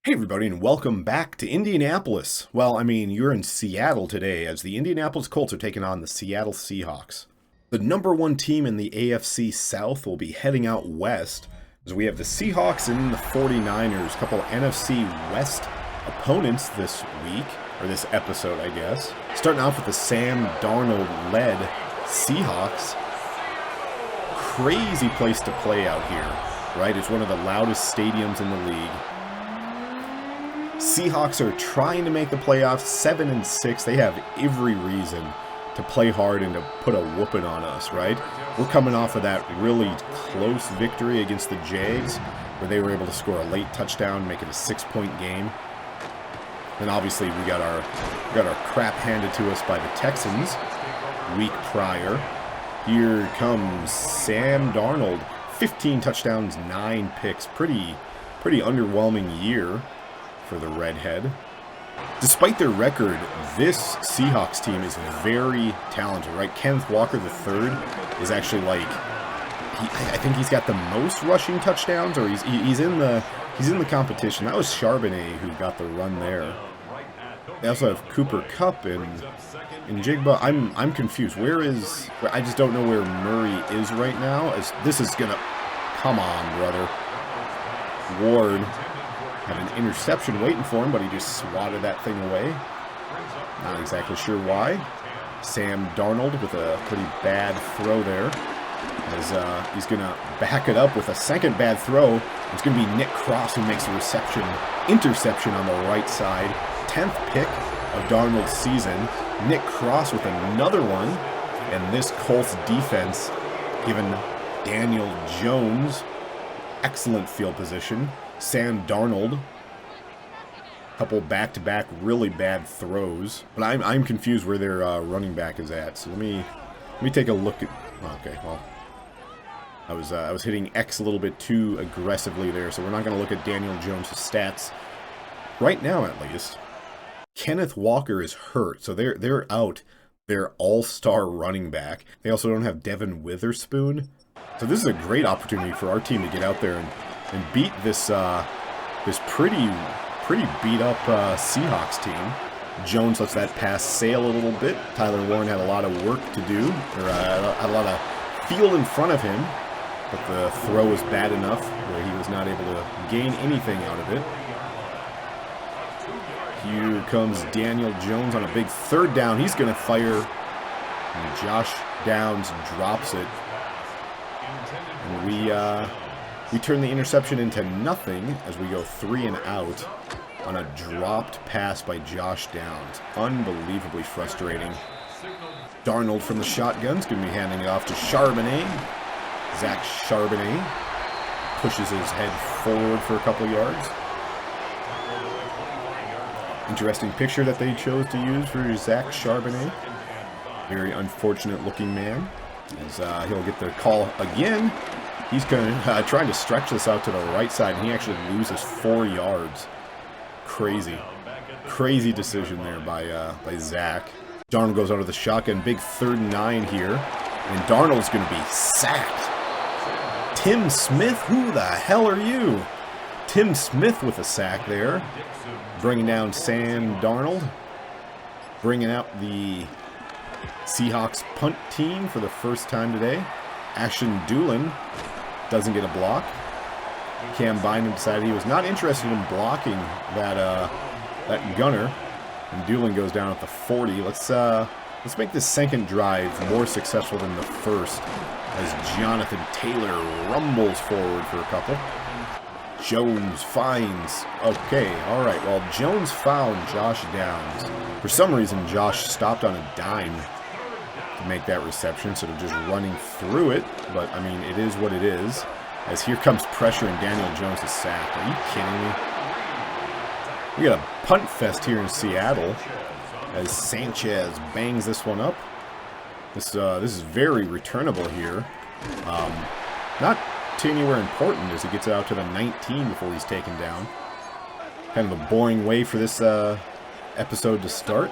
Hey everybody, and welcome back to Indianapolis. Well, I mean, you're in Seattle today as the Indianapolis Colts are taking on the Seattle Seahawks. The number one team in the AFC South will be heading out west as we have the Seahawks and the 49ers, a couple NFC West opponents this week, or this episode, I guess. Starting off with the Sam Darnold-led Seahawks. Crazy place to play out here, right? It's one of the loudest stadiums in the league. Seahawks are trying to make the playoffs, 7-6. They have every reason to play hard and to put a whooping on us, right? We're coming off of that really close victory against the Jags, where they were able to score a late touchdown, make it a 6-point game. And obviously we got our crap handed to us by the Texans week prior. Here comes Sam Darnold, 15 touchdowns, 9 picks. Pretty underwhelming year for the redhead. Despite their record, this Seahawks team is very talented, right? Kenneth Walker III is actually I think he's got the most rushing touchdowns, or he's in the competition. That was Charbonnet who got the run there. They also have Cooper Kupp and Jigba. I'm confused. I just don't know where Murray is right now. As this is gonna, come on, brother. Ward had an interception waiting for him, but he just swatted that thing away. Not exactly sure why. Sam Darnold with a pretty bad throw there. As he's going to back it up with a second bad throw. It's going to be Nick Cross who makes a interception on the right side. 10th pick of Darnold's season. Nick Cross with another one. And this Colts defense given Daniel Jones excellent field position. Sam Darnold, couple back-to-back really bad throws, but I'm confused where their running back is at. So let me take a look at. Okay, well, I was hitting X a little bit too aggressively there, so we're not going to look at Daniel Jones' stats right now, at least. Kenneth Walker is hurt, so they're out their all-star running back. They also don't have Devin Witherspoon, so this is a great opportunity for our team to get out there and beat this pretty beat up Seahawks team. Jones lets that pass sail a little bit. Tyler Warren had a lot of work to do, or had a lot of field in front of him, but the throw was bad enough where he was not able to gain anything out of it. Here comes Daniel Jones on a big third down. He's going to fire, and Josh Downs drops it. And we turn the interception into nothing as we go 3 and out on a dropped pass by Josh Downs. Unbelievably frustrating. Darnold from the shotgun's going to be handing it off to Charbonnet. Zach Charbonnet pushes his head forward for a couple yards. Interesting picture that they chose to use for Zach Charbonnet. Very unfortunate looking man. As he'll get the call again. He's trying to stretch this out to the right side, and he actually loses 4 yards. Crazy decision there by Zach. Darnold goes out of the shotgun, big 3rd and 9 here, and Darnold's going to be sacked. Tim Smith, who the hell are you? Tim Smith with a sack there, bringing down Sam Darnold, bringing out the Seahawks punt team for the first time today. Ashton Doolin doesn't get a block. Cam Bynum decided he was not interested in blocking that gunner, and Doolin goes down at the 40. Let's make this second drive more successful than the first, as Jonathan Taylor rumbles forward for a couple. Jones finds. Okay, all right. Well, Jones found Josh Downs. For some reason, Josh stopped on a dime to make that reception instead of just running through it, but I mean, it is what it is, as here comes pressure and Daniel Jones is sacked. Are you kidding me? We got a punt fest here in Seattle as Sanchez bangs this one up. This is very returnable here. Not to anywhere important as he gets it out to the 19 before he's taken down. Kind of a boring way for this episode to start.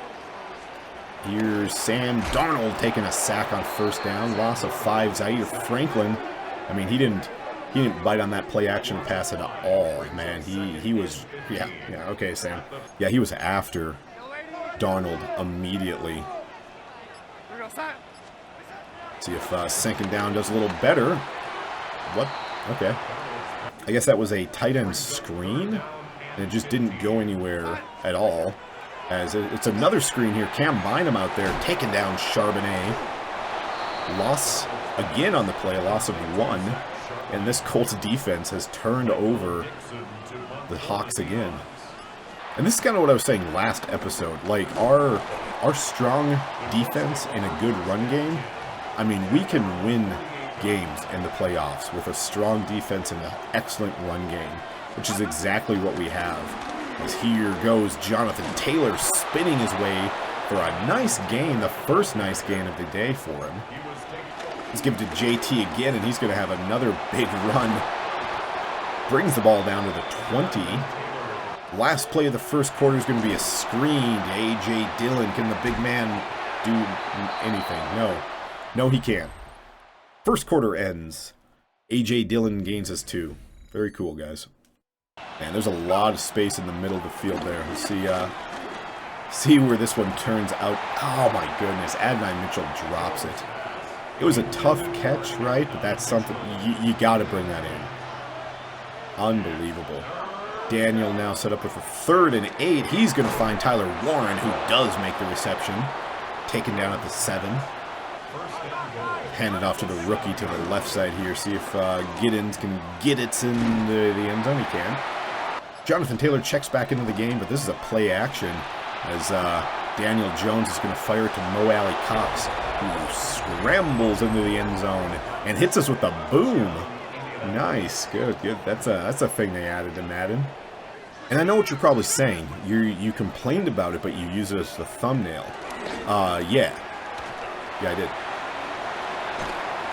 Here's Sam Darnold taking a sack on 1st down. Loss of 5. Zaire Franklin, I mean, he didn't He didn't bite on that play action pass at all, man. He was, yeah, okay, Sam. Yeah, he was after Darnold immediately. See if second down does a little better. What? Okay. I guess that was a tight end screen, and it just didn't go anywhere at all. As it's another screen here. Cam Bynum out there taking down Charbonnet. Loss again on the play, a loss of 1. And this Colts defense has turned over the Hawks again. And this is kind of what I was saying last episode. Like, our strong defense in a good run game, I mean, we can win games in the playoffs with a strong defense and an excellent run game, which is exactly what we have. As here goes Jonathan Taylor spinning his way for a nice gain, the first nice gain of the day for him. Let's give it to JT again, and he's going to have another big run. Brings the ball down to the 20. Last play of the first quarter is going to be a screen to A.J. Dillon. Can the big man do anything? No. No, he can't. First quarter ends. A.J. Dillon gains us 2. Very cool, guys. Man, there's a lot of space in the middle of the field there. We'll see where this one turns out. Oh, my goodness. Adonai Mitchell drops it. It was a tough catch, right? But that's something, you got to bring that in. Unbelievable. Daniel now set up with a 3rd and 8. He's going to find Tyler Warren, who does make the reception. Taken down at the 7. Hand it off to the rookie to the left side here. See if Giddens can get it in the end zone. He can. Jonathan Taylor checks back into the game, but this is a play action as Daniel Jones is going to fire to Mo Alley Cox, who scrambles into the end zone and hits us with a boom. Nice, good. That's a thing they added to Madden. And I know what you're probably saying. You complained about it, but you use it as the thumbnail. Yeah, I did.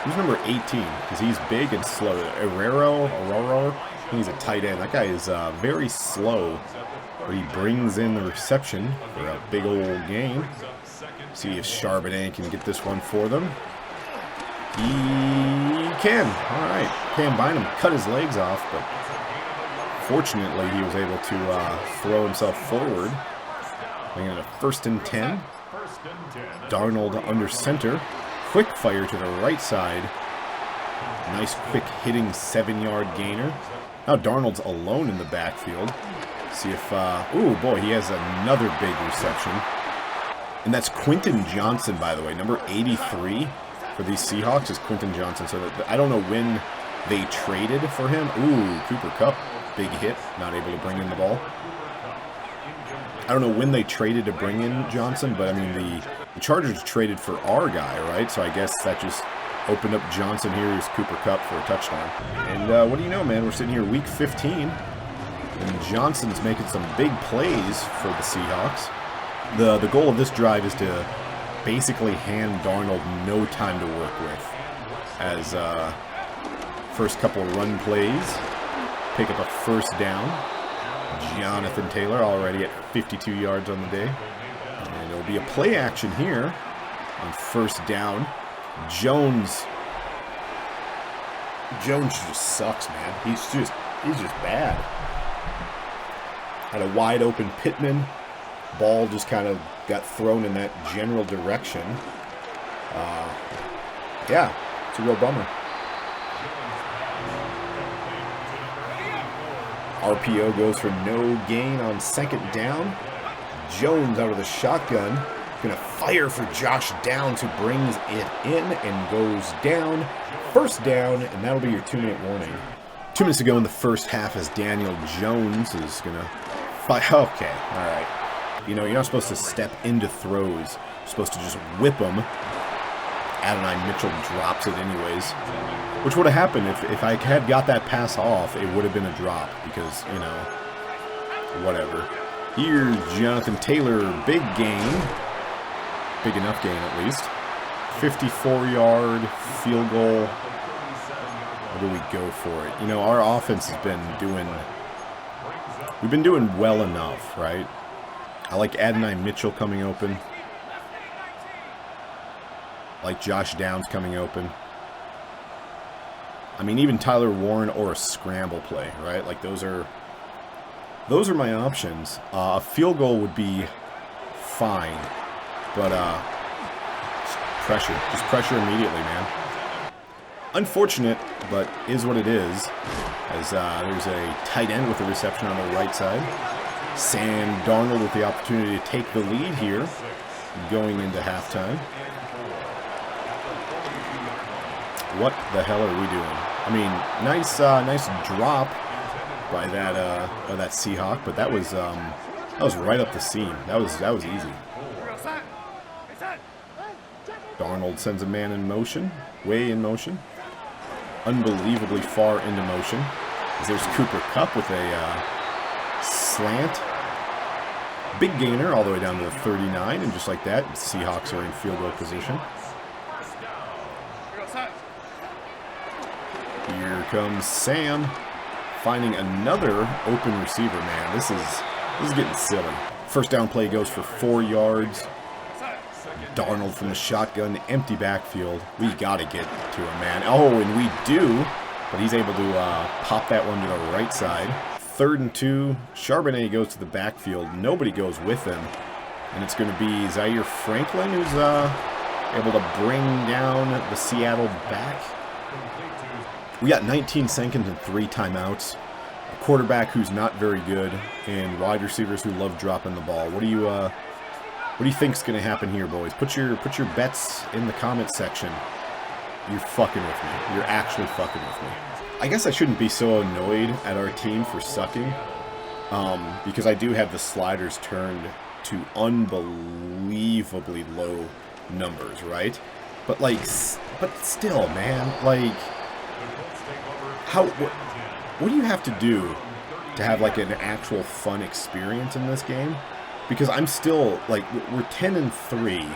Who's number 18? Because he's big and slow. Aurora. He's a tight end. That guy is very slow, but he brings in the reception for a big old gain. See if Charbonnet can get this one for them. He can. All right. Cam Bynum cut his legs off, but fortunately he was able to throw himself forward. Bringing a 1st and 10. Darnold under center. Quick fire to the right side. Nice quick hitting 7-yard gainer. Now Darnold's alone in the backfield. See if, ooh boy, he has another big reception. And that's Quentin Johnson, by the way. Number 83 for these Seahawks is Quentin Johnson. So I don't know when they traded for him. Ooh, Cooper Kupp, big hit. Not able to bring in the ball. I don't know when they traded to bring in Johnson, but I mean, the Chargers traded for our guy, right? So I guess that just opened up Johnson here as Cooper Kupp for a touchdown. And what do you know, man? We're sitting here week 15, and Johnson's making some big plays for the Seahawks. The goal of this drive is to basically hand Darnold no time to work with. As first couple run plays, pick up a 1st down. Jonathan Taylor already at 52 yards on the day. And it'll be a play action here on 1st down. Jones just sucks, man. He's just bad. Had a wide open Pittman. Ball just kind of got thrown in that general direction. Yeah, it's a real bummer. RPO goes for no gain on 2nd down. Jones out of the shotgun. Going to fire for Josh Downs, who brings it in and goes down. 1st down, and that'll be your 2-minute warning. 2 minutes to go in the first half as Daniel Jones is going to fire. Okay, all right. You know, you're not supposed to step into throws. You're supposed to just whip them. Adonai Mitchell drops it anyways. Which would have happened if I had got that pass off, it would have been a drop because, you know, whatever. Here's Jonathan Taylor, big gain. Big enough gain at least. 54-yard field goal. Where do we go for it? You know, our offense has been doing... We've been doing well enough, right? I like Adonai Mitchell coming open. I like Josh Downs coming open. I mean, even Tyler Warren or a scramble play, right? Like, those are my options. A field goal would be fine, but just pressure immediately, man. Unfortunate, but is what it is, as there's a tight end with a reception on the right side. Sam Darnold with the opportunity to take the lead here going into halftime. What the hell are we doing? I mean, nice drop by that Seahawk, but that was right up the seam. That was easy. Darnold sends a man in motion, way in motion, unbelievably far into motion. As there's Cooper Kupp with a slant, big gainer all the way down to the 39, and just like that, the Seahawks are in field goal position. Here comes Sam, finding another open receiver, man. This is getting silly. First down play goes for 4 yards. Darnold from the shotgun, empty backfield. We got to get to him, man. Oh, and we do, but he's able to pop that one to the right side. 3rd and 2. Charbonnet goes to the backfield. Nobody goes with him. And it's going to be Zaire Franklin who's able to bring down the Seattle back. We got 19 seconds and 3 timeouts. A quarterback who's not very good, and wide receivers who love dropping the ball. What do you think's going to happen here, boys? Put your bets in the comments section. You're fucking with me. You're actually fucking with me. I guess I shouldn't be so annoyed at our team for sucking, because I do have the sliders turned to unbelievably low numbers, right? But still, man, like, what do you have to do to have like an actual fun experience in this game? Because I'm still, like, we're 10-3,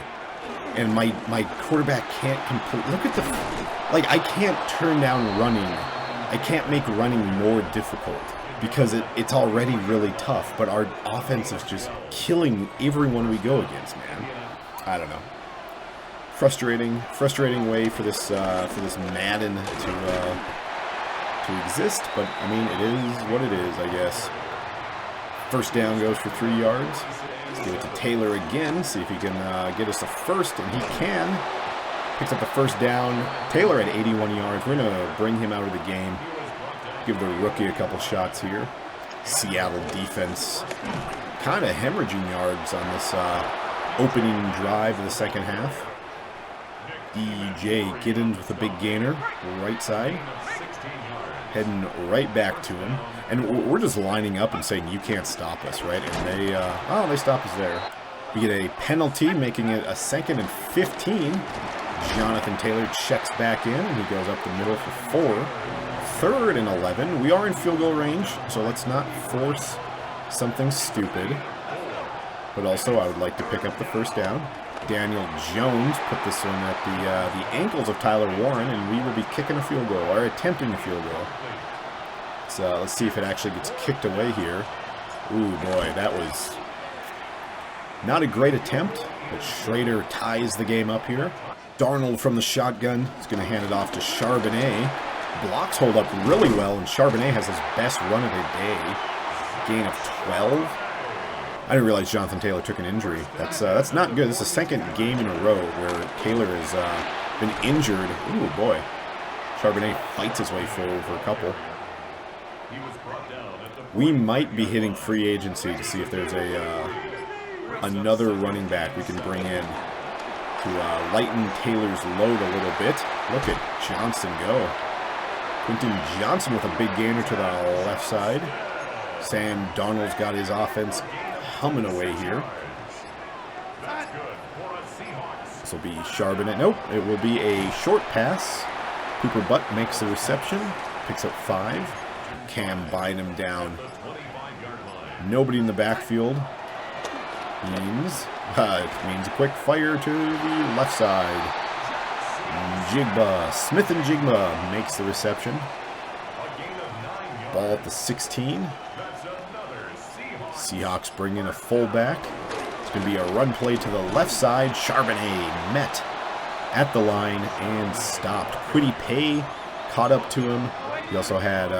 and my quarterback can't complete. Look at like, I can't turn down running. I can't make running more difficult because it's already really tough. But our offense is just killing everyone we go against, man. I don't know. Frustrating way for this Madden to exist, but I mean, it is what it is, I guess. First down goes for 3 yards. Let's give it to Taylor again, see if he can get us a first, and he can. Picks up the first down. Taylor at 81 yards. We're going to bring him out of the game. Give the rookie a couple shots here. Seattle defense kind of hemorrhaging yards on this opening drive of the second half. DJ Giddens with a big gainer, right side. Heading right back to him. And we're just lining up and saying, you can't stop us, right? And they stop us there. We get a penalty, making it a 2nd and 15. Jonathan Taylor checks back in, and he goes up the middle for 4. 3rd and 11. We are in field goal range, so let's not force something stupid. But also, I would like to pick up the first down. Daniel Jones put this one at the ankles of Tyler Warren, and we will be kicking a field goal, or attempting a field goal. So let's see if it actually gets kicked away here. Ooh, boy, that was not a great attempt, but Schrader ties the game up here. Darnold from the shotgun is going to hand it off to Charbonnet. Blocks hold up really well, and Charbonnet has his best run of the day. Gain of 12. I didn't realize Jonathan Taylor took an injury. That's not good. This is the 2nd game in a row where Taylor has been injured. Ooh, boy. Charbonnet fights his way forward for a couple. We might be hitting free agency to see if there's another running back we can bring in to lighten Taylor's load a little bit. Look at Johnson go. Quentin Johnson with a big gainer to the left side. Sam Darnold's got his offense humming away here. This will be Charbonnet. Nope, it will be a short pass. Cooper Butt makes the reception. Picks up 5. Cam Bynum down. Nobody in the backfield. Means a quick fire to the left side. Jigba, Smith and Jigba makes the reception. Ball at the 16. Seahawks bring in a fullback. It's going to be a run play to the left side. Charbonnet met at the line and stopped. Kwity Paye caught up to him. He also had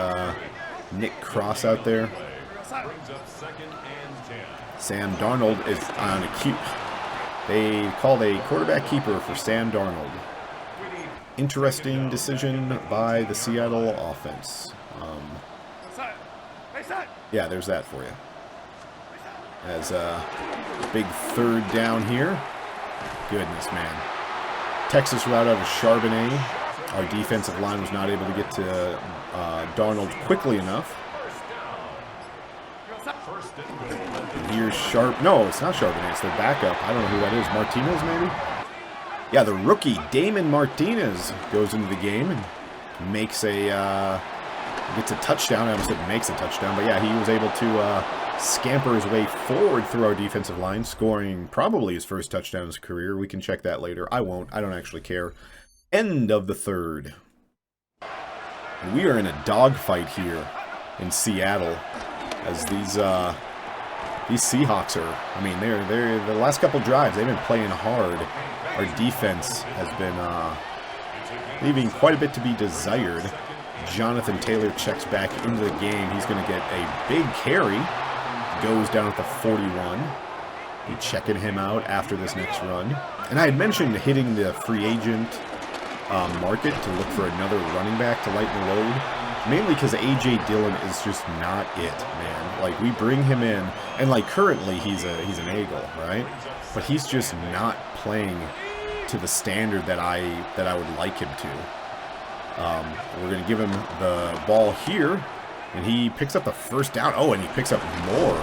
Nick Cross out there. Sam Darnold is on a keep. They called a quarterback keeper for Sam Darnold. Interesting decision by the Seattle offense. Yeah, there's that for you. As a big third down here. Goodness, man. Texas route out of Charbonnet. Our defensive line was not able to get to Darnold quickly enough. And here's Sharp. No, it's not Charbonnet. It's their backup. I don't know who that is. Martinez, maybe? Yeah, the rookie, Damon Martinez, goes into the game and makes a... gets a touchdown. I almost said makes a touchdown. But yeah, he was able to scamper his way forward through our defensive line, scoring probably his first touchdown in his career. We can check that later. I won't. I don't actually care. End of the third. And we are in a dogfight here in Seattle, as these Seahawks are. I mean, they're the last couple drives they've been playing hard. Our defense has been leaving quite a bit to be desired. Jonathan Taylor checks back into the game. He's going to get a big carry. Goes down at the 41. Be checking him out after this next run. And I had mentioned hitting the free agent market to look for another running back to lighten the load. Mainly because A.J. Dillon is just not it, man. Like, we bring him in, and like currently he's an Eagle, right? But he's just not playing to the standard that I would like him to. We're going to give him the ball here, and he picks up the first down. Oh, and he picks up more.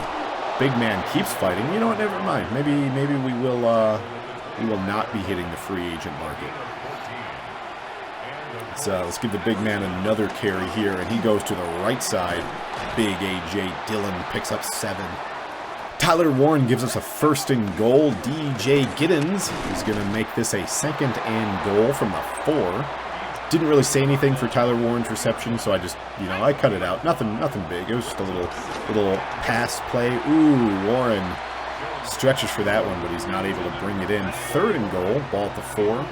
Big man keeps fighting. You know what? Never mind. Maybe we will not be hitting the free agent market. Let's give the big man another carry here, and he goes to the right side. Big A.J. Dillon picks up 7. Tyler Warren gives us a 1st and goal. DJ Giddens is going to make this a 2nd and goal from the 4. Didn't really say anything for Tyler Warren's reception, so I just, I cut it out. Nothing big. It was just a little pass play. Ooh, Warren stretches for that one, but he's not able to bring it in. 3rd and goal. Ball at the 4.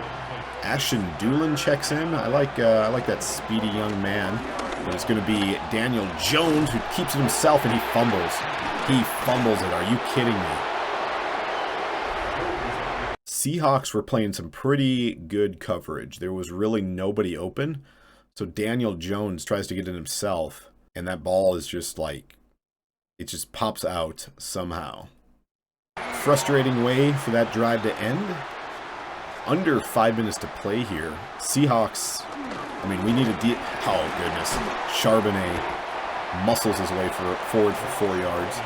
Ashton Doolin checks in. I like that speedy young man. But it's going to be Daniel Jones who keeps it himself, and he fumbles. He fumbles it. Are you kidding me? Seahawks were playing some pretty good coverage. There was really nobody open. So Daniel Jones tries to get it himself, and that ball is just like, it just pops out somehow. Frustrating way for that drive to end. Under 5 minutes to play here. Seahawks, I mean, we need a deep... Oh, goodness. Charbonnet muscles his way forward for 4 yards.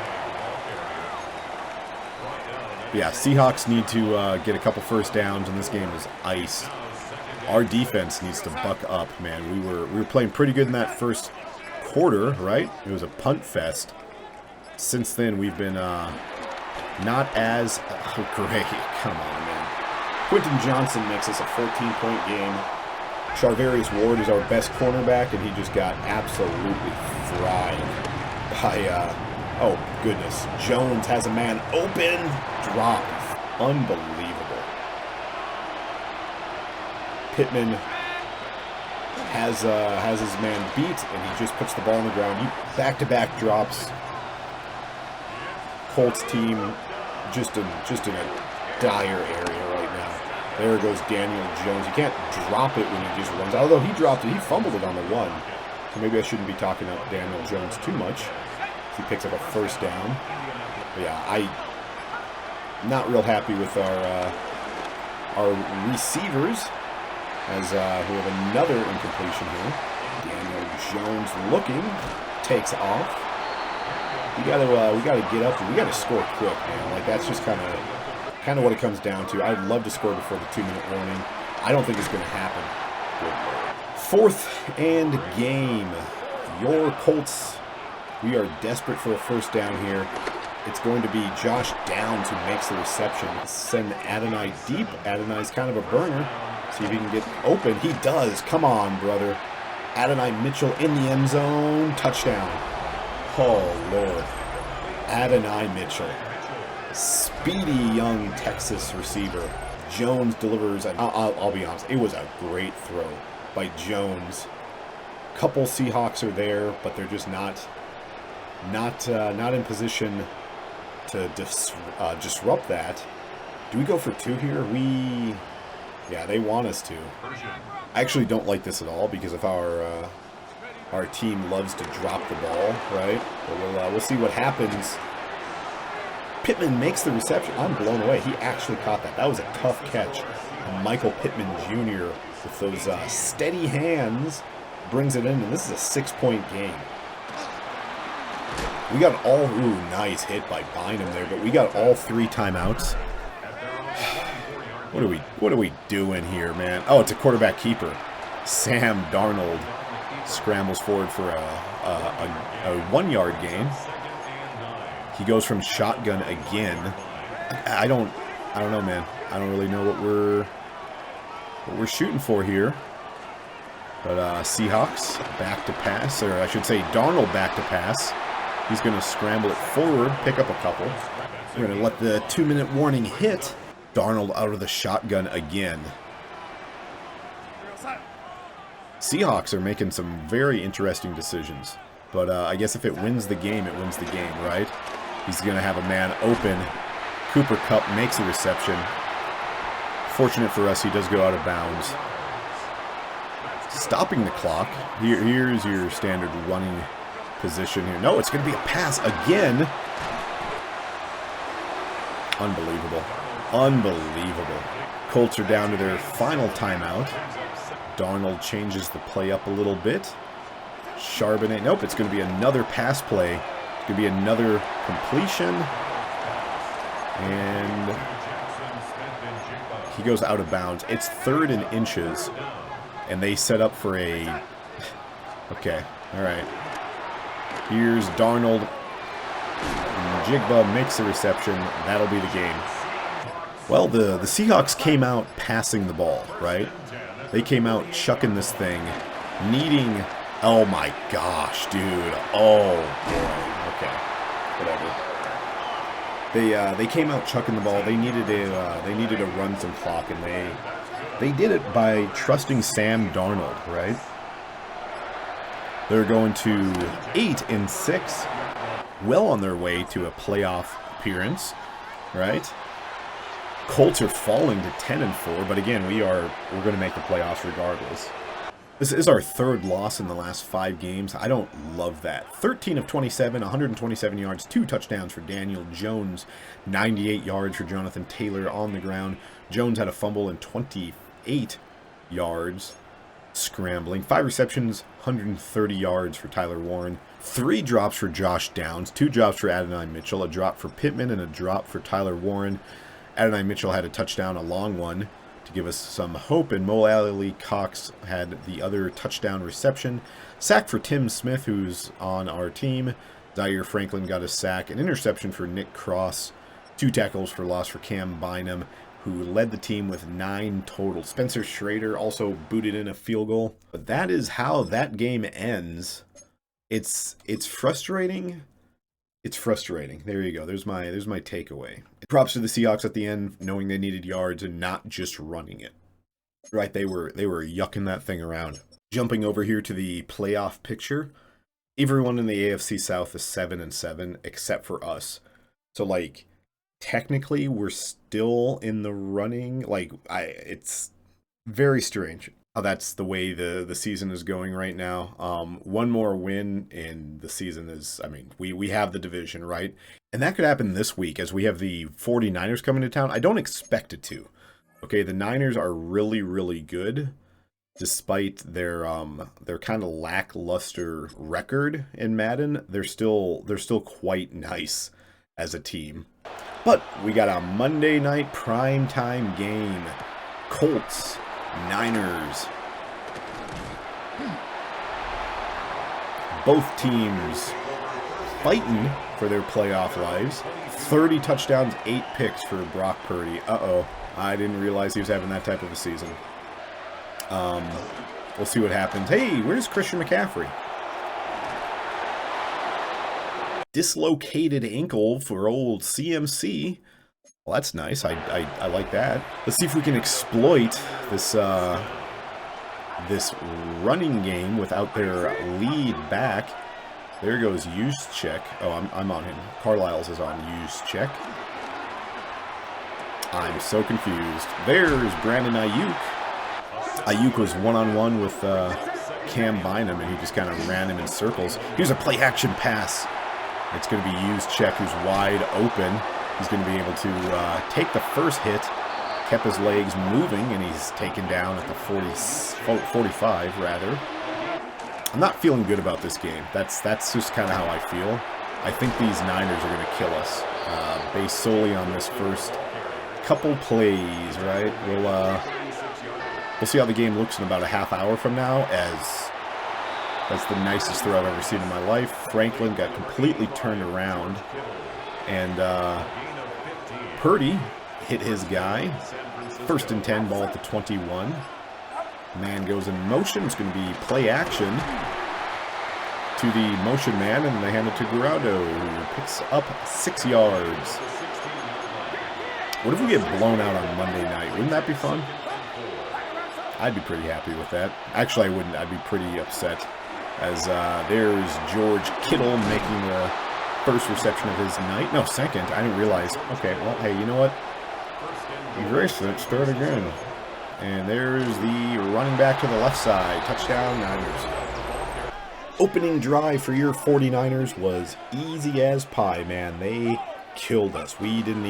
But yeah, Seahawks need to get a couple first downs, and this game is iced. Our defense needs to buck up, man. We were playing pretty good in that first quarter, right? It was a punt fest. Since then, we've been not as... Oh, great. Come on, man. Quentin Johnson makes us a 14-point game. Charvarius Ward is our best cornerback, and he just got absolutely fried by, oh, goodness. Jones has a man open. Drop. Unbelievable. Pittman has his man beat, and he just puts the ball on the ground. Back-to-back drops. Colts team just in a dire area right now. There goes Daniel Jones. You can't drop it when he just runs. Although he dropped it, he fumbled it on the 1. So maybe I shouldn't be talking up Daniel Jones too much. He picks up a first down. But yeah, I'm not real happy with our receivers, as we have another incompletion here. Daniel Jones looking, takes off. We gotta get up and we gotta score quick, man. Like, that's just kind of what it comes down to. I'd love to score before the 2-minute warning. I don't think it's going to happen. 4th and game. Your Colts. We are desperate for a first down here. It's going to be Josh Downs who makes the reception. Send Adonai deep. Adonai's kind of a burner. See if he can get open. He does. Come on, brother. Adonai Mitchell in the end zone. Touchdown. Oh, Lord. Adonai Mitchell. Speedy young Texas receiver. Jones delivers, and I'll be honest, it was a great throw by Jones. Couple Seahawks are there, but they're just not in position to disrupt that. Do we go for 2 here? Yeah, they want us to. I actually don't like this at all because of our team loves to drop the ball, right? But we'll see what happens. Pittman makes the reception. I'm blown away. He actually caught that. That was a tough catch. And Michael Pittman Jr. with those steady hands brings it in, and this is a 6-point game. We got all, nice hit by Bynum there, but we got all 3 timeouts. What are we doing here, man? Oh, it's a quarterback keeper. Sam Darnold scrambles forward for a 1-yard gain. He goes from shotgun again. I don't know, man. I don't really know what we're shooting for here. But Seahawks back to pass, or I should say Darnold back to pass. He's going to scramble it forward, pick up a couple. We're going to let the 2-minute warning hit. Darnold out of the shotgun again. Seahawks are making some very interesting decisions. But I guess if it wins the game, it wins the game, right? He's going to have a man open. Cooper Kupp makes the reception. Fortunate for us, he does go out of bounds. Stopping the clock. Here's your standard running position here. No, it's going to be a pass again. Unbelievable. Unbelievable. Colts are down to their final timeout. Darnold changes the play up a little bit. Charbonnet. Nope, it's going to be another pass play. It's going to be another completion. And he goes out of bounds. It's 3rd and inches. And they set up for a... Okay, all right. Here's Darnold. Jigba makes the reception. That'll be the game. Well, the Seahawks came out passing the ball, right? They came out chucking this thing, needing... Oh my gosh, dude. Oh boy. Okay, whatever. They came out chucking the ball. They needed to run some clock, and they did it by trusting Sam Darnold, right? They're going to 8-6, well on their way to a playoff appearance, right? Colts are falling to 10-4, but again, we're going to make the playoffs regardless. This is our 3rd loss in the last 5 games. I don't love that. 13 of 27, 127 yards, 2 touchdowns for Daniel Jones, 98 yards for Jonathan Taylor on the ground. Jones had a fumble and 28 yards scrambling. 5 receptions, 130 yards for Tyler Warren. 3 drops for Josh Downs, 2 drops for Adonai Mitchell, a drop for Pittman, and a drop for Tyler Warren. Adonai Mitchell had a touchdown, a long one, to give us some hope, and Mo Alley Cox had the other touchdown reception. Sack for Tim Smith, who's on our team. Zaire Franklin got a sack. An interception for Nick Cross. 2 tackles for loss for Cam Bynum, who led the team with 9 total. Spencer Schrader also booted in a field goal. But that is how that game ends. It's frustrating. It's frustrating. There you go. There's my takeaway. Props to the Seahawks at the end, knowing they needed yards and not just running it. Right, they were yucking that thing around. Jumping over here to the playoff picture, everyone in the AFC South is 7-7 except for us. So like technically we're still in the running. Like it's very strange how that's the way the season is going right now. One more win and the season is, I mean, we have the division, right? And that could happen this week as we have the 49ers coming to town. I don't expect it to. Okay, the Niners are really, really good despite their kind of lackluster record in Madden. They're still quite nice as a team. But we got a Monday night primetime game. Colts, Niners. Both teams fighting for their playoff lives. 30 touchdowns, 8 picks for Brock Purdy. Uh-oh. I didn't realize he was having that type of a season. We'll see what happens. Hey, where's Christian McCaffrey? Dislocated ankle for old CMC. Well, that's nice. I like that. Let's see if we can exploit this this running game without their lead back. There goes Juszczyk. Oh, I'm on him. Carlisle's is on Juszczyk. I'm so confused. There's Brandon Ayuk. Ayuk was one-on-one with Cam Bynum, and he just kind of ran him in circles. Here's a play-action pass. It's going to be Juszczyk, who's wide open. He's going to be able to take the first hit, kept his legs moving, and he's taken down at the 45, rather. I'm not feeling good about this game. That's just kind of how I feel. I think these Niners are going to kill us, based solely on this first couple plays, right? We'll see how the game looks in about a half hour from now, as that's the nicest throw I've ever seen in my life. Franklin got completely turned around, and Purdy hit his guy. 1st and 10, ball at the 21. Man goes in motion. It's going to be play action to the motion man, and they hand it to Guerrero, who picks up 6 yards. What if we get blown out on Monday night? Wouldn't that be fun? I'd be pretty happy with that. Actually, I wouldn't. I'd be pretty upset. As there's George Kittle making the first reception of his night. No, second. I didn't realize. Okay, well, hey, you know what? Erase it. Start again. And there's the running back to the left side. Touchdown, Niners. Opening drive for your 49ers was easy as pie, man. They killed us. We didn't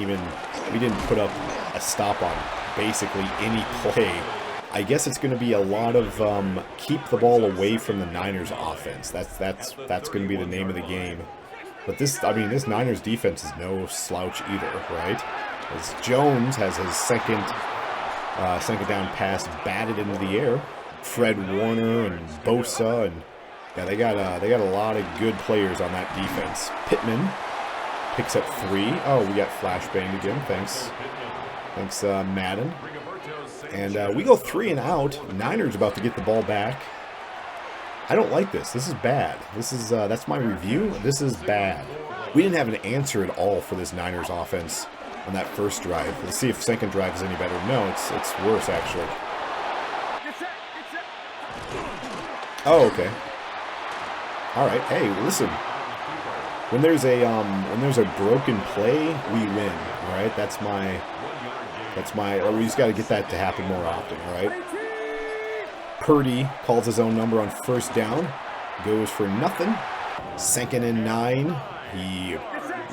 put up a stop on basically any play. I guess it's going to be a lot of keep the ball away from the Niners offense. That's going to be the name of the game. But this Niners defense is no slouch either, right? As Jones has his second down pass batted into the air. Fred Warner and Bosa, and yeah, they got a lot of good players on that defense. Pittman picks up 3. Oh, we got flashbanged again. Thanks, Madden. And we go 3 and out. Niners about to get the ball back. I don't like this. This is bad. That's my review. This is bad. We didn't have an answer at all for this Niners offense on that first drive. Let's see if second drive is any better. No, it's worse actually. Oh, okay. All right. Hey, listen. When there's a broken play, we win. All right. That's my. We just got to get that to happen more often. All right. Purdy calls his own number on 1st down. Goes for nothing. 2nd and 9. He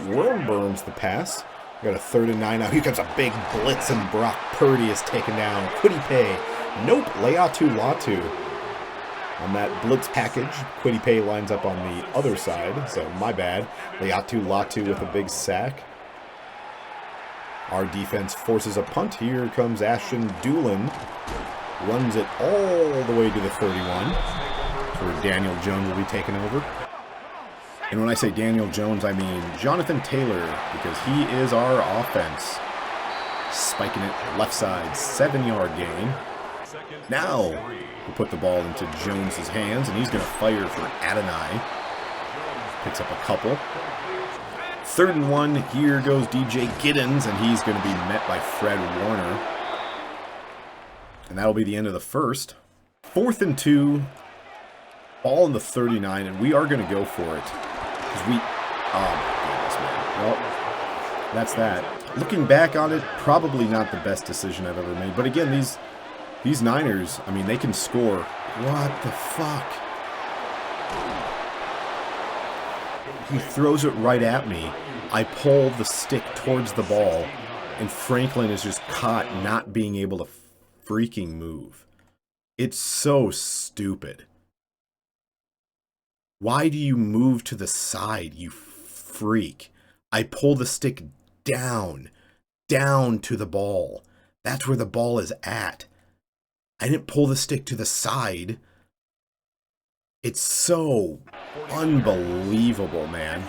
worm burns the pass. Got a 3rd and 9 now. Here comes a big blitz, and Brock Purdy is taken down. Quiddy-Pay. Nope. Leatu Latu. On that blitz package, Quiddy-Pay lines up on the other side. So my bad. Leatu Latu with a big sack. Our defense forces a punt. Here comes Ashton Doolin. Runs it all the way to the 31. Where Daniel Jones will be taken over. And when I say Daniel Jones, I mean Jonathan Taylor, because he is our offense. Spiking it left side, 7-yard gain. Now we'll put the ball into Jones's hands, and he's going to fire for Adonai. Picks up a couple. 3rd and 1, here goes DJ Giddens, and he's going to be met by Fred Warner. And that'll be the end of the first. 4th and 2, ball in the 39, and we are going to go for it. Because oh my goodness, man. Well, that's that. Looking back on it, probably not the best decision I've ever made. But again, these Niners, I mean, they can score. What the fuck? He throws it right at me. I pull the stick towards the ball, and Franklin is just caught not being able to freaking move. It's so stupid. Why do you move to the side, you freak? I pull the stick down to the ball. That's where the ball is at. I didn't pull the stick to the side. It's so unbelievable, man.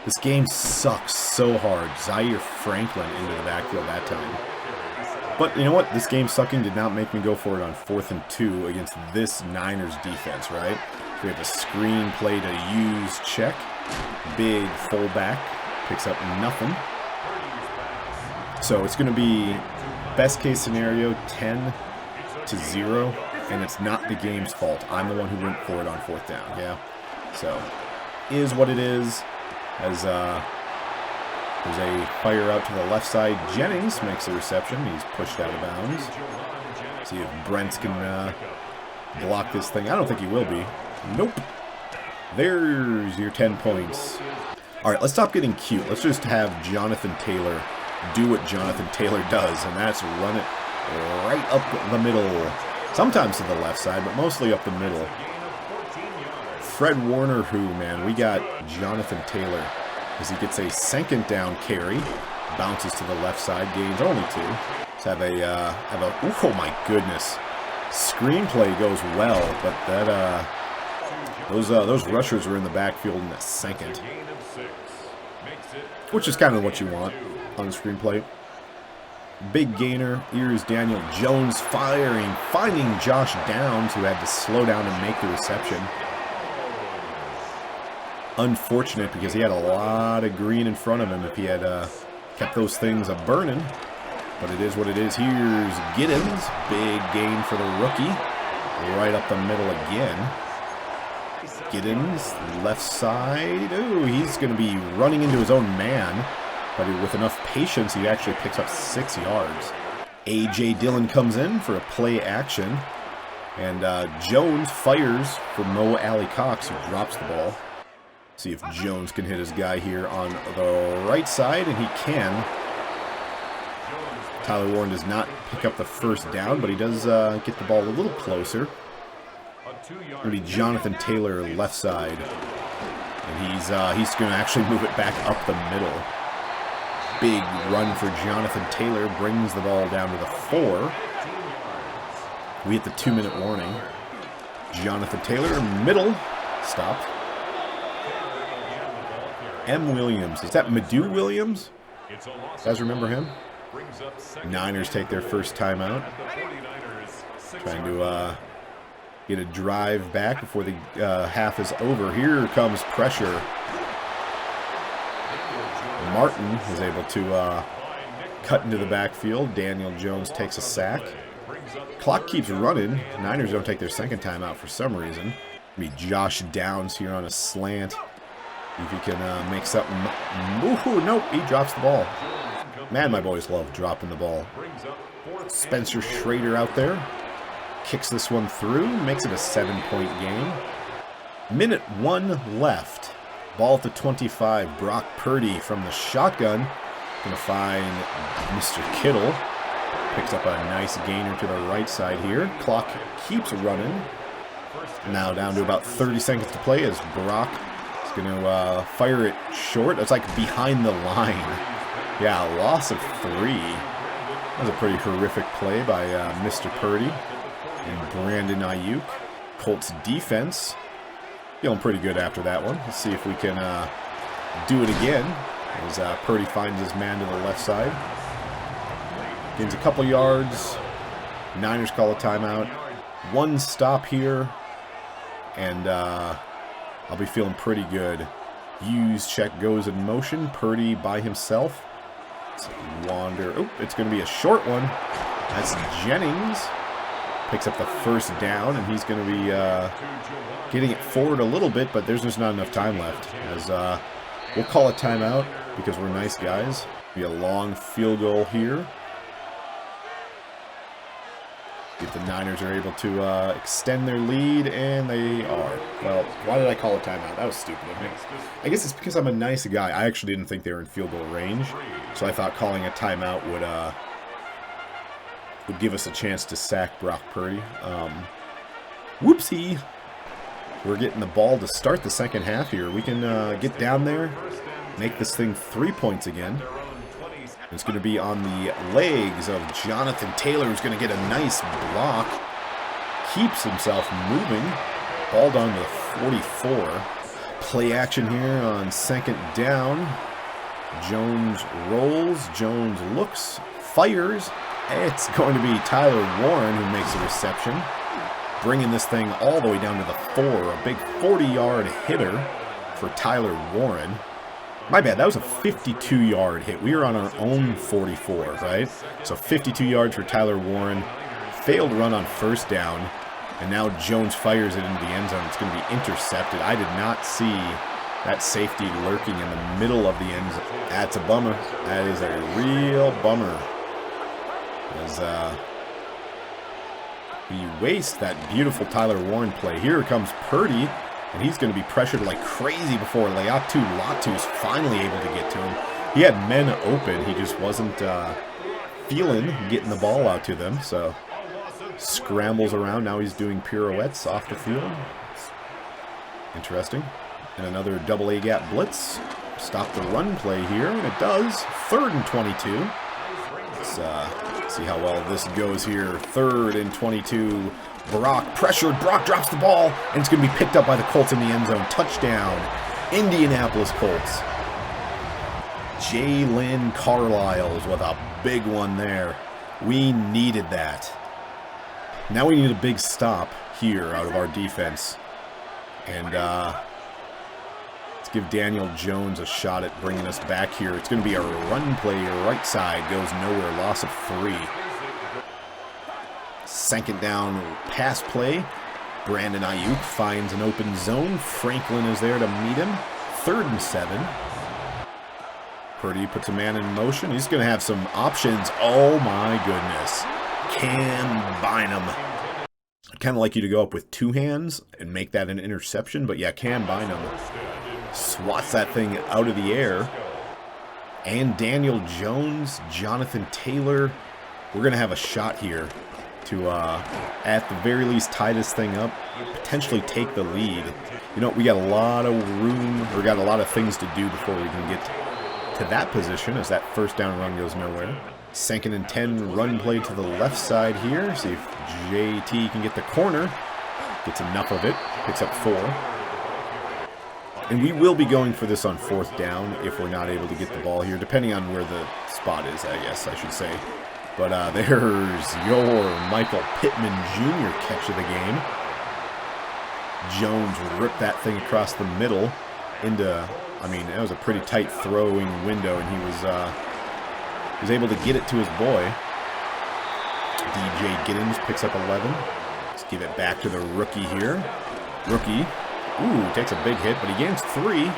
This game sucks so hard. Zaire Franklin into the backfield that time. But you know what? This game sucking did not make me go for it on 4th and 2 against this Niners defense, right? We have a screen play to Juszczyk. Big fullback. Picks up nothing. So it's going to be best case scenario 10-0. and it's not the game's fault. I'm the one who went for it on 4th down, yeah? So, is what it is. As there's a fire out to the left side. Jennings makes the reception. He's pushed out of bounds. See if Brents can block this thing. I don't think he will be. Nope. There's your 10 points. All right, let's stop getting cute. Let's just have Jonathan Taylor do what Jonathan Taylor does, and that's run it right up the middle. Sometimes to the left side, but mostly up the middle. Fred Warner who, man? We got Jonathan Taylor as he gets a 2nd down carry. Bounces to the left side, gains only 2. Let's have a oh my goodness. Screenplay goes well, but that those rushers were in the backfield in the 2nd. Which is kind of what you want on the screenplay. Big gainer. Here's Daniel Jones firing, finding Josh Downs, who had to slow down and make the reception. Unfortunate because he had a lot of green in front of him if he had kept those things a-burning. But it is what it is. Here's Giddens. Big gain for the rookie. Right up the middle again. Giddens, left side. Ooh, he's going to be running into his own man. But with enough patience, he actually picks up 6 yards. A.J. Dillon comes in for a play action. And Jones fires for Mo Alley Cox, who drops the ball. See if Jones can hit his guy here on the right side, and he can. Tyler Warren does not pick up the 1st down, but he does get the ball a little closer. It's going to be Jonathan Taylor left side. And he's going to actually move it back up the middle. Big run for Jonathan Taylor, brings the ball down to the 4. We hit the 2-minute warning. Jonathan Taylor, middle, stop. M. Williams. Is that Madu Williams? You guys remember him? Niners take their first timeout. Trying to get a drive back before the half is over. Here comes pressure. Martin is able to cut into the backfield. Daniel Jones takes a sack. Clock keeps running. Niners don't take their 2nd timeout for some reason. It'll be Josh Downs here on a slant. If he can make something. Ooh, nope, he drops the ball. Man, my boys love dropping the ball. Spencer Schrader out there. Kicks this one through. Makes it a 7-point game. Minute 1 left. Ball at the 25. Brock Purdy from the shotgun. Going to find Mr. Kittle. Picks up a nice gainer to the right side here. Clock keeps running. Now down to about 30 seconds to play as Brock is going to fire it short. It's like behind the line. Yeah, loss of 3. That was a pretty horrific play by Mr. Purdy and Brandon Ayuk. Colts defense feeling pretty good after that one. Let's see if we can do it again as Purdy finds his man to the left side. Gains a couple yards. Niners call a timeout. 1 stop here. And I'll be feeling pretty good. Use check goes in motion. Purdy by himself. Let's wander. Oh, it's going to be a short one. That's Jennings. Picks up the 1st down, and he's going to be getting it forward a little bit, but there's just not enough time left. As we'll call a timeout because we're nice guys. Be a long field goal here. If the Niners are able to extend their lead, and they are. Well, why did I call a timeout? That was stupid of me. I guess it's because I'm a nice guy. I actually didn't think they were in field goal range, so I thought calling a timeout would give us a chance to sack Brock Purdy. Whoopsie. We're getting the ball to start the 2nd half here. We can get down there, make this thing 3 points again. It's going to be on the legs of Jonathan Taylor, who's going to get a nice block. Keeps himself moving. Ball down to the 44. Play action here on 2nd down. Jones rolls. Jones looks. Fires. It's going to be Tyler Warren who makes the reception. Bringing this thing all the way down to the 4. A big 40-yard hitter for Tyler Warren. My bad, that was a 52-yard hit. We were on our own 44, right? So 52 yards for Tyler Warren. Failed run on 1st down. And now Jones fires it into the end zone. It's going to be intercepted. I did not see that safety lurking in the middle of the end zone. That's a bummer. That is a real bummer. As we waste that beautiful Tyler Warren play. Here comes Purdy, and he's going to be pressured like crazy before Leatu Latu's finally able to get to him. He had men open. He just wasn't feeling getting the ball out to them, so scrambles around. Now he's doing pirouettes off the field. Interesting. And another double A gap blitz. Stop the run play here, and it does. 3rd and 22. Let's see how well this goes here. 3rd and 22. Brock pressured. Brock drops the ball, and it's going to be picked up by the Colts in the end zone. Touchdown, Indianapolis Colts. Jalen Carlisle's with a big one there. We needed that. Now we need a big stop here out of our defense. And let's give Daniel Jones a shot at bringing us back here. It's going to be a run play. Right side goes nowhere. Loss of 3. 2nd down pass play. Brandon Ayuk finds an open zone. Franklin is there to meet him. 3rd and 7. Purdy puts a man in motion. He's going to have some options. Oh my goodness. Cam Bynum. I'd kind of like you to go up with 2 hands and make that an interception, but yeah, Cam Bynum swats that thing out of the air. And Daniel Jones, Jonathan Taylor, we're going to have a shot here to, at the very least, tie this thing up, potentially take the lead. You know, we got a lot of room, we got a lot of things to do before we can get to that position, as that 1st down run goes nowhere. 2nd and 10 run play to the left side here. See if JT can get the corner. Gets enough of it. Picks up 4. And we will be going for this on 4th down if we're not able to get the ball here, depending on where the spot is, I guess I should say. But there's your Michael Pittman Jr. catch of the game. Jones ripped that thing across the middle into, I mean, that was a pretty tight throwing window, and he was able to get it to his boy. DJ Giddens picks up 11. Let's give it back to the rookie here. Rookie, takes a big hit, but he gains 3.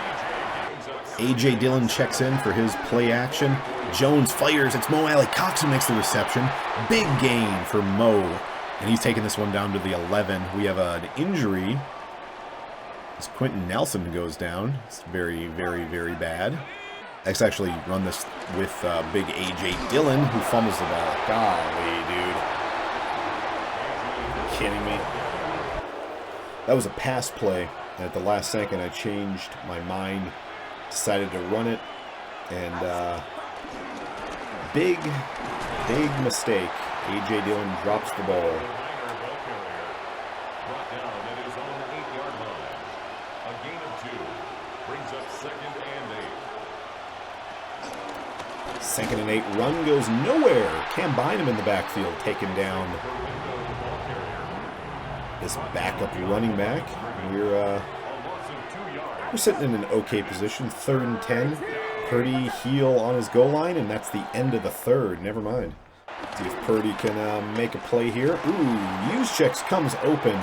A.J. Dillon checks in for his play action. Jones fires. It's Mo Alley-Cox who makes the reception. Big gain for Mo, and he's taking this one down to the 11. We have an injury as Quentin Nelson goes down. It's very, very, very bad. Let's actually run this with big A.J. Dillon, who fumbles the ball. Golly, dude. Are you kidding me? That was a pass play, and at the last second I changed my mind, decided to run it, and big mistake. A.J. Dillon drops the ball. 2nd and 8 run goes nowhere. Cam Bynum in the backfield, taken down. This backup running back. We're sitting in an okay position. 3rd and 10. Purdy heel on his goal line, and that's the end of the 3rd. Never mind. See if Purdy can make a play here. Juszczyk comes open,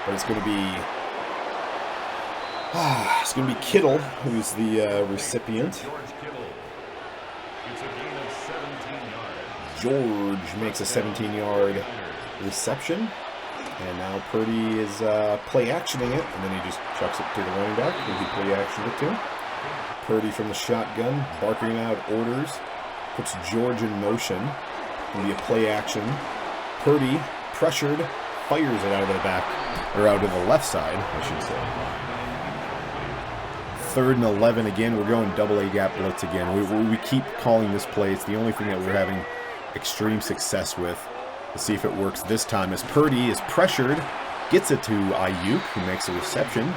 but it's going to be Kittle who's the recipient. George makes a 17-yard reception, and now Purdy is play-actioning it, and then he just chucks it to the running back, who he play-actioned it to. Purdy from the shotgun, barking out orders, puts George in motion. Going to be a play-action. Purdy, pressured, fires it out of the back, or out of the left side, I should say. 3rd and 11 again. We're going double A gap blitz again. We keep calling this play. It's the only thing that we're having extreme success with. Let's see if it works this time, as Purdy is pressured, gets it to Ayuk, who makes a reception,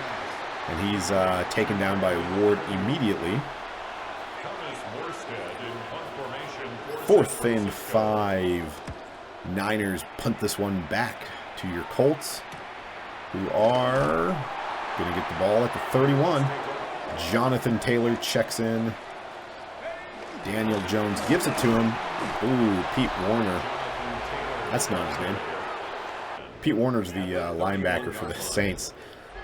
and he's taken down by Ward immediately. 4th and 5. Niners punt this one back to your Colts, who are going to get the ball at the 31. Jonathan Taylor checks in. Daniel Jones gives it to him. Pete Warner. That's not his name. Pete Warner's the linebacker for the Saints.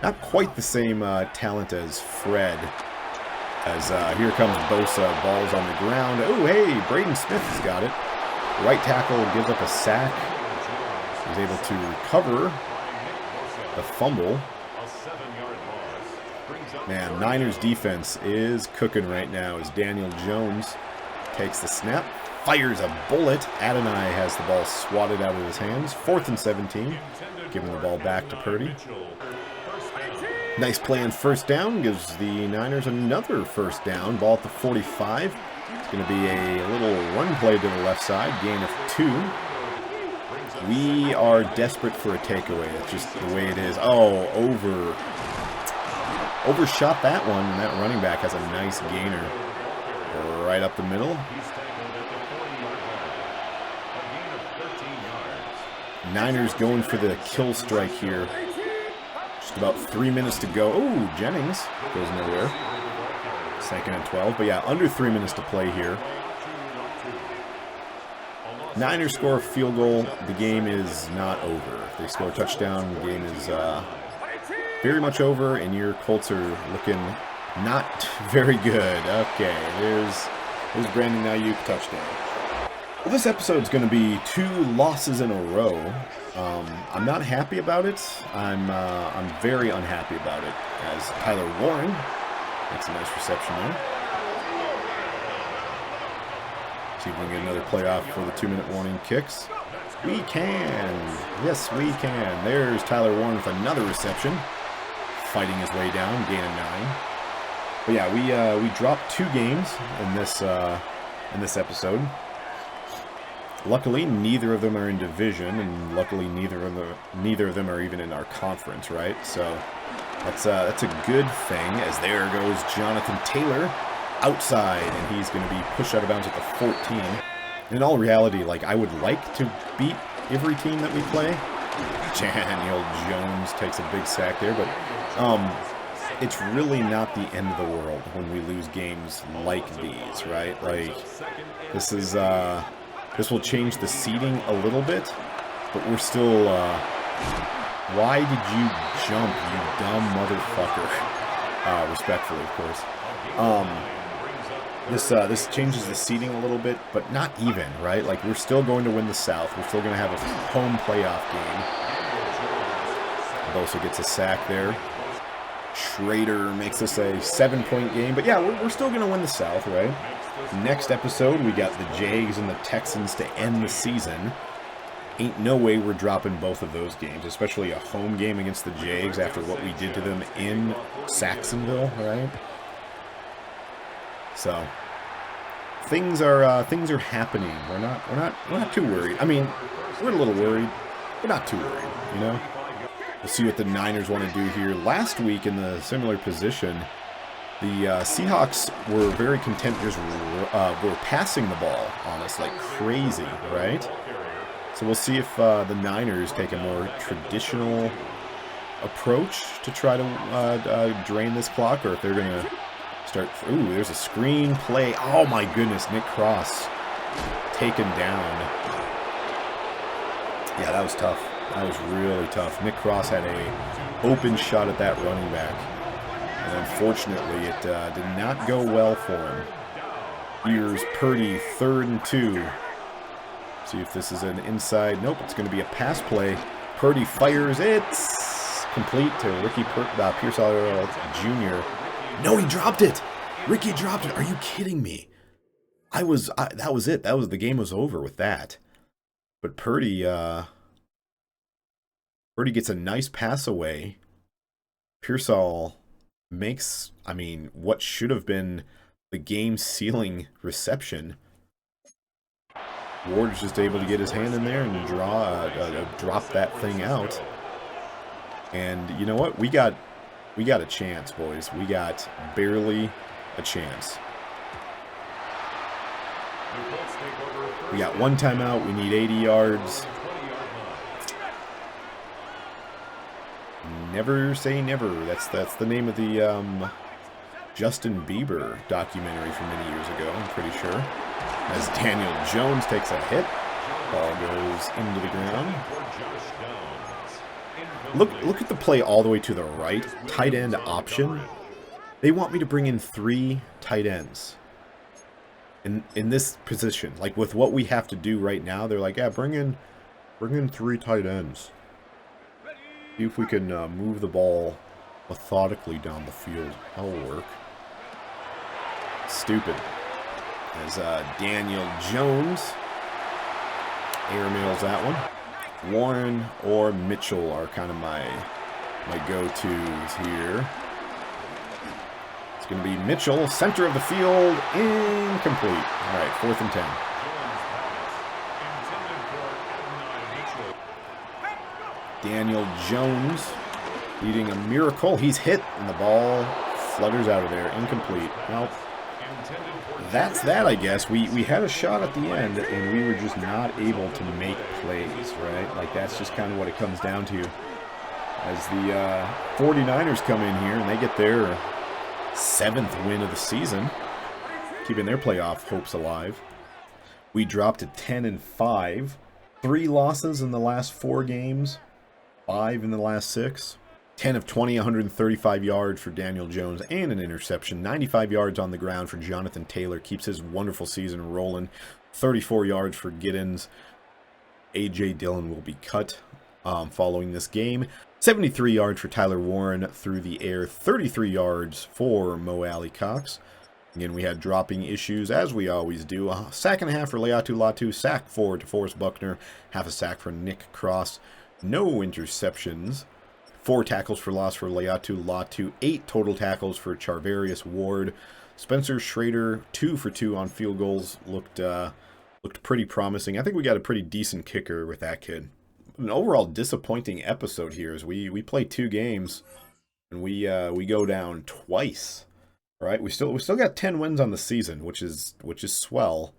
Not quite the same talent as Fred. As here comes Bosa, balls on the ground. Oh, hey, Braden Smith has got it. Right tackle gives up a sack. He's able to recover the fumble. Man, Niners defense is cooking right now as Daniel Jones takes the snap, fires a bullet. Adonai has the ball swatted out of his hands. 4th and 17, giving the ball back to Purdy. Nice play on first down, gives the Niners another first down. Ball at the 45. It's going to be a little run play to the left side, gain of 2. We are desperate for a takeaway. That's just the way it is. Oh, overshot that one, and that running back has a nice gainer right up the middle. Niners going for the kill strike here. Just about 3 minutes to go. Oh, Jennings goes nowhere. 2nd and 12. But yeah, under 3 minutes to play here. Niners score a field goal. The game is not over. If they score a touchdown, the game is very much over, and your Colts are looking not very good. Okay, there's Brandon Ayuk touchdown. Well, this episode's going to be 2 losses in a row. I'm not happy about it. I'm very unhappy about it, as Tyler Warren makes a nice reception there. See if we can get another playoff for the 2-minute warning kicks. We can. Yes, we can. There's Tyler Warren with another reception, fighting his way down, gain of 9. But yeah, we dropped 2 games in this episode. Luckily, neither of them are in division, and luckily neither of them are even in our conference, right? So that's a good thing. As there goes Jonathan Taylor outside, and he's going to be pushed out of bounds at the 14. In all reality, like, I would like to beat every team that we play. Daniel Jones takes a big sack there, but it's really not the end of the world when we lose games like these, right? Like, this will change the seeding a little bit, but we're still, why did you jump, you dumb motherfucker? Respectfully, of course. This changes the seeding a little bit, but not even, right? Like, we're still going to win the South. We're still going to have a home playoff game. Bosa gets a sack there. Schrader makes this a 7-point game. But yeah, we're still going to win the South, right? Next episode, we got the Jags and the Texans to end the season. Ain't no way we're dropping both of those games, especially a home game against the Jags after what we did to them in Saxonville, right? So things are happening. We're not too worried. I mean, we're a little worried. We're not too worried, you know. We'll see what the Niners want to do here. Last week in the similar position, the Seahawks were very content just were passing the ball on us like crazy, right? So we'll see if the Niners take a more traditional approach to try to drain this clock, or if they're going to start. Ooh, there's a screen play. Oh my goodness, Nick Cross taken down. Yeah, that was tough. That was really tough. Nick Cross had a open shot at that running back, and unfortunately it did not go well for him. Here's Purdy, 3rd and 2. See if this is an inside. Nope, it's going to be a pass play. Purdy fires. It's complete to Ricky Pearsall Jr. No, he dropped it. Ricky dropped it. Are you kidding me? That was it. The game was over with that. But Purdy gets a nice pass away. Pearsall makes, I mean, what should have been the game-sealing reception. Ward's just able to get his hand in there and drop that thing out. And you know what? We got a chance, boys. We got barely a chance. We got 1 timeout. We need 80 yards. Never say never. That's the name of the Justin Bieber documentary from many years ago, I'm pretty sure. As Daniel Jones takes a hit, ball goes into the ground. Look at the play all the way to the right. Tight end option. They want me to bring in 3 tight ends. In this position. Like with what we have to do right now, they're like, yeah, bring in 3 tight ends. See if we can move the ball methodically down the field. That'll work. Stupid. As Daniel Jones airmails that one. Warren or Mitchell are kind of my go-tos here. It's going to be Mitchell, center of the field, incomplete. All right, 4th and 10. Daniel Jones leading a miracle. He's hit, and the ball flutters out of there, incomplete. Well, that's that, I guess. We had a shot at the end, and we were just not able to make plays, right? Like, that's just kind of what it comes down to. As the 49ers come in here, and they get their 7th win of the season, keeping their playoff hopes alive. We dropped to 10-5. 3 losses in the last 4 games. 5 in the last 6. 10 of 20, 135 yards for Daniel Jones and an interception. 95 yards on the ground for Jonathan Taylor. Keeps his wonderful season rolling. 34 yards for Giddens. A.J. Dillon will be cut following this game. 73 yards for Tyler Warren through the air. 33 yards for Mo Alley-Cox. Again, we had dropping issues, as we always do. A sack and a half for Leatu Latu. Sack 4 to Forrest Buckner. Half a sack for Nick Cross. No interceptions. 4 tackles for loss for Leatu Latu. 8 total tackles for Charvarius Ward. Spencer Schrader, 2 for 2 on field goals. Looked pretty promising. I think we got a pretty decent kicker with that kid. An overall disappointing episode here as we play 2 games and we go down twice. Right? We still got 10 wins on the season, which is swell.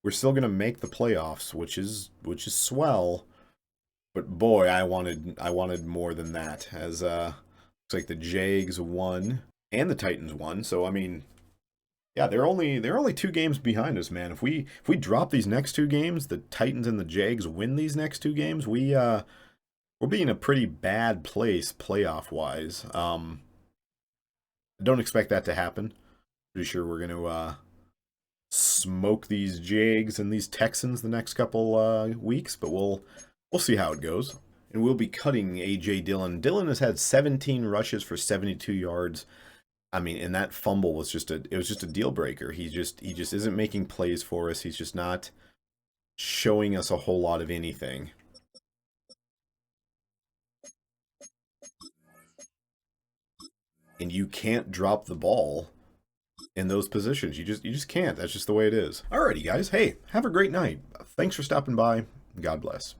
We're still gonna make the playoffs, which is swell. But boy, I wanted more than that. As looks like the Jags won and the Titans won. So I mean, yeah, they're only 2 games behind us, man. If we drop these next 2 games, the Titans and the Jags win these next 2 games, we'll be in a pretty bad place playoff wise. I don't expect that to happen. Pretty sure we're gonna smoke these Jags and these Texans the next couple weeks, but we'll see how it goes. And we'll be cutting A.J. Dillon. Dillon has had 17 rushes for 72 yards. I mean, and that fumble was just a deal breaker. He just isn't making plays for us. He's just not showing us a whole lot of anything. And you can't drop the ball in those positions. You just can't. That's just the way it is. Alrighty, guys. Hey, have a great night. Thanks for stopping by. God bless.